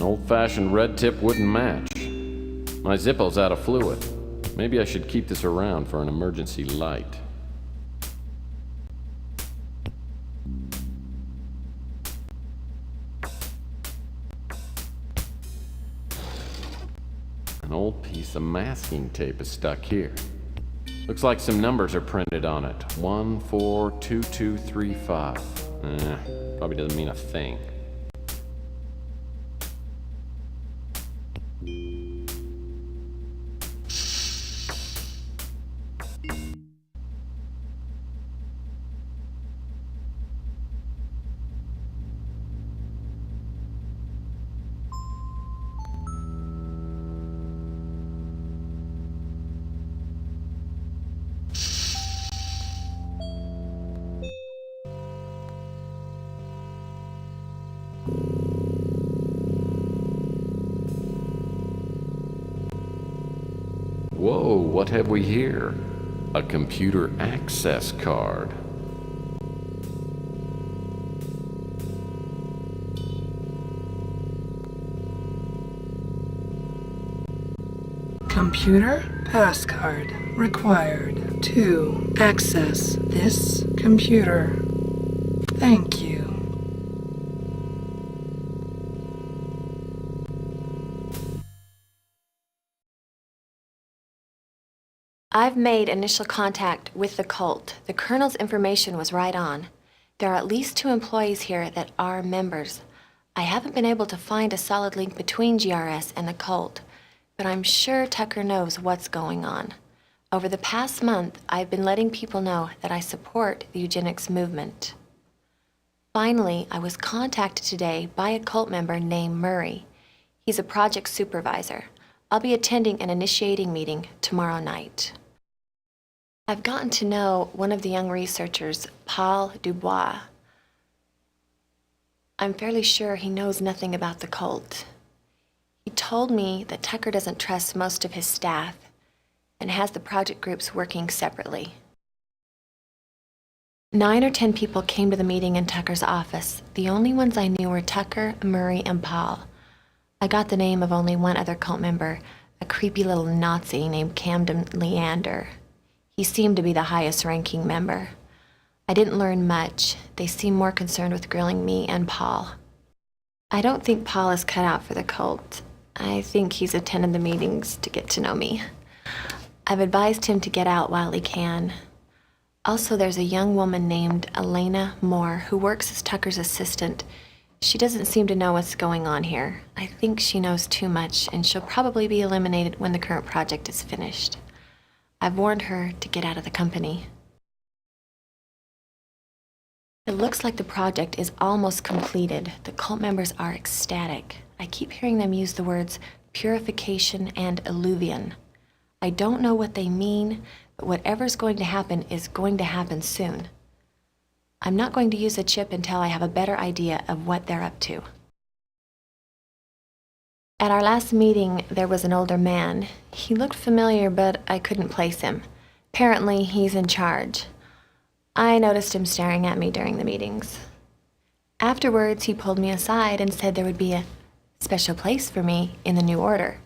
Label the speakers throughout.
Speaker 1: old-fashioned red tip wouldn't match. My Zippo's out of fluid. Maybe I should keep this around for an emergency light. An old piece of masking tape is stuck here. Looks like some numbers are printed on it. 142235. Probably doesn't mean a thing. Whoa, what have we here? A computer access card.
Speaker 2: Computer passcard required to access this computer. Thank you.
Speaker 3: I've made initial contact with the cult. The Colonel's information was right on. There are at least 2 employees here that are members. I haven't been able to find a solid link between GRS and the cult, but I'm sure Tucker knows what's going on. Over the past month, I've been letting people know that I support the eugenics movement. Finally, I was contacted today by a cult member named Murray. He's a project supervisor. I'll be attending an initiating meeting tomorrow night. I've gotten to know one of the young researchers, Paul Dubois. I'm fairly sure he knows nothing about the cult. He told me that Tucker doesn't trust most of his staff and has the project groups working separately. 9 or 10 people came to the meeting in Tucker's office. The only ones I knew were Tucker, Murray, and Paul. I got the name of only one other cult member, a creepy little Nazi named Camden Leander. He seemed to be the highest-ranking member. I didn't learn much. They seemed more concerned with grilling me and Paul. I don't think Paul is cut out for the cult. I think he's attended the meetings to get to know me. I've advised him to get out while he can. Also, there's a young woman named Elena Moore who works as Tucker's assistant. She doesn't seem to know what's going on here. I think she knows too much, and she'll probably be eliminated when the current project is finished. I've warned her to get out of the company. It looks like the project is almost completed. The cult members are ecstatic. I keep hearing them use the words purification and illuvion. I don't know what they mean, but whatever's going to happen is going to happen soon. I'm not going to use a chip until I have a better idea of what they're up to. At our last meeting, there was an older man. He looked familiar, but I couldn't place him. Apparently, he's in charge. I noticed him staring at me during the meetings. Afterwards, he pulled me aside and said there would be a special place for me in the new order.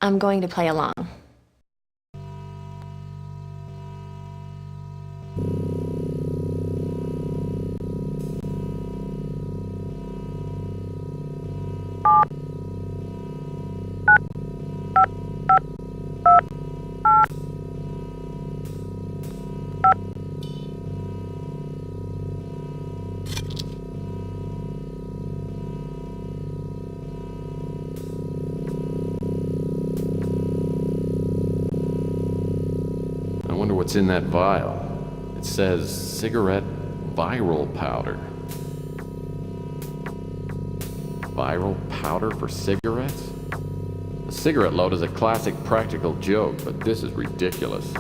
Speaker 3: I'm going to play along.
Speaker 1: I wonder what's in that vial. It says cigarette viral powder. Viral powder for cigarettes? A cigarette load is a classic practical joke, but this is ridiculous.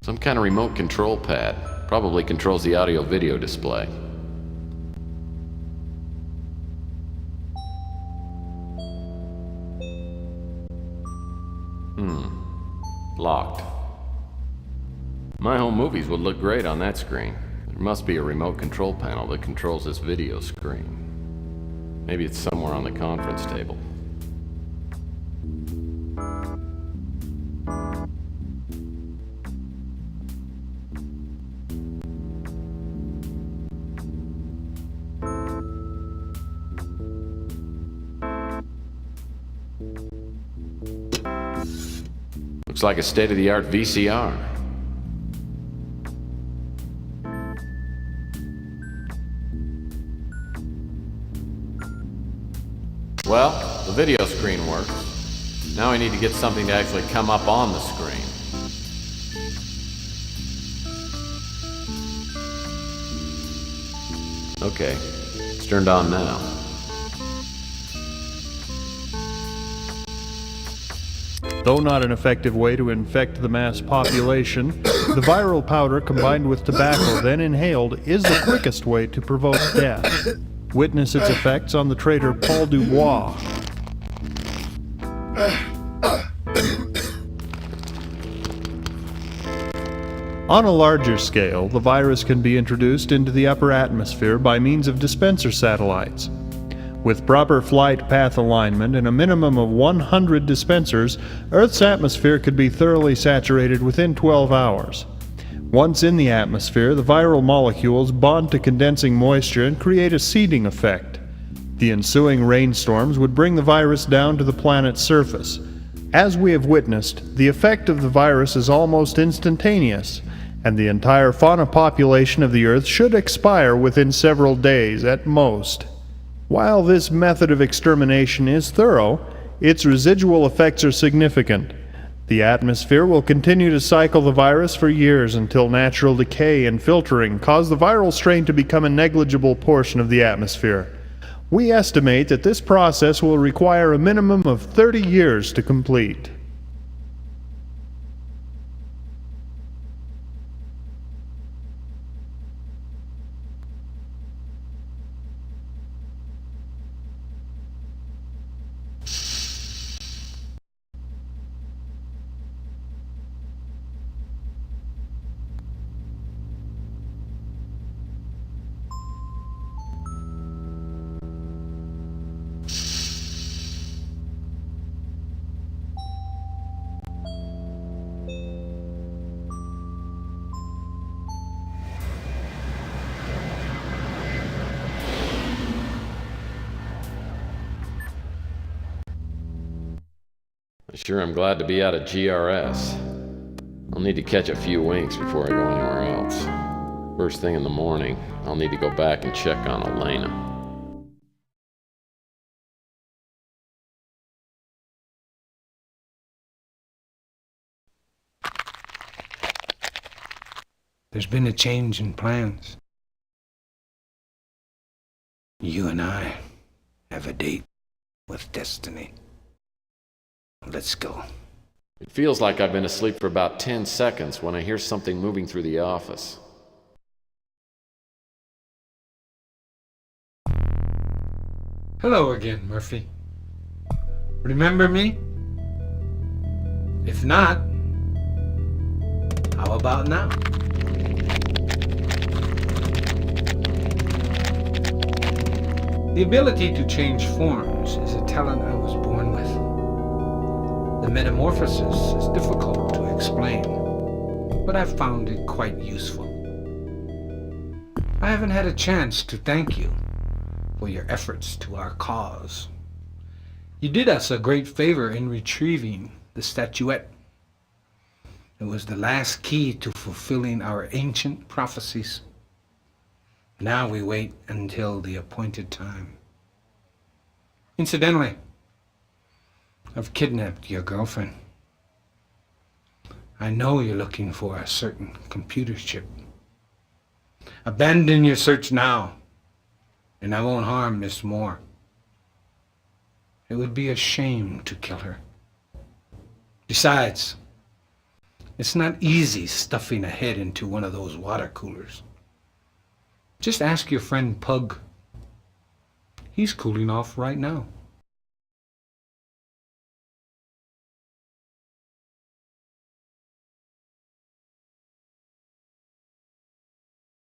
Speaker 1: Some kind of remote control pad. Probably controls the audio-video display. Locked. My home movies would look great on that screen. There must be a remote control panel that controls this video screen. Maybe it's somewhere on the conference table. Looks like a state-of-the-art VCR. Well, the video screen works. Now I need to get something to actually come up on the screen. Okay, it's turned on now.
Speaker 4: Though not an effective way to infect the mass population, the viral powder combined with tobacco then inhaled is the quickest way to provoke death. Witness its effects on the traitor Paul Dubois. On a larger scale, the virus can be introduced into the upper atmosphere by means of dispenser satellites. With proper flight path alignment and a minimum of 100 dispensers, Earth's atmosphere could be thoroughly saturated within 12 hours. Once in the atmosphere, the viral molecules bond to condensing moisture and create a seeding effect. The ensuing rainstorms would bring the virus down to the planet's surface. As we have witnessed, the effect of the virus is almost instantaneous, and the entire fauna population of the Earth should expire within several days at most. While this method of extermination is thorough, its residual effects are significant. The atmosphere will continue to cycle the virus for years until natural decay and filtering cause the viral strain to become a negligible portion of the atmosphere. We estimate that this process will require a minimum of 30 years to complete.
Speaker 1: Sure, I'm glad to be out of GRS. I'll need to catch a few winks before I go anywhere else. First thing in the morning, I'll need to go back and check on Elena.
Speaker 5: There's been a change in plans. You and I have a date with destiny. Let's go.
Speaker 1: It feels like I've been asleep for about 10 seconds when I hear something moving through the office.
Speaker 5: Hello again, Murphy. Remember me? If not, how about now? The ability to change forms is a talent I was born with. The metamorphosis is difficult to explain, but I've found it quite useful. I haven't had a chance to thank you for your efforts to our cause. You did us a great favor in retrieving the statuette. It was the last key to fulfilling our ancient prophecies. Now we wait until the appointed time. Incidentally, I've kidnapped your girlfriend. I know you're looking for a certain computer chip. Abandon your search now, and I won't harm Miss Moore. It would be a shame to kill her. Besides, It's not easy stuffing a head into one of those water coolers. Just ask your friend Pug. He's cooling off right now.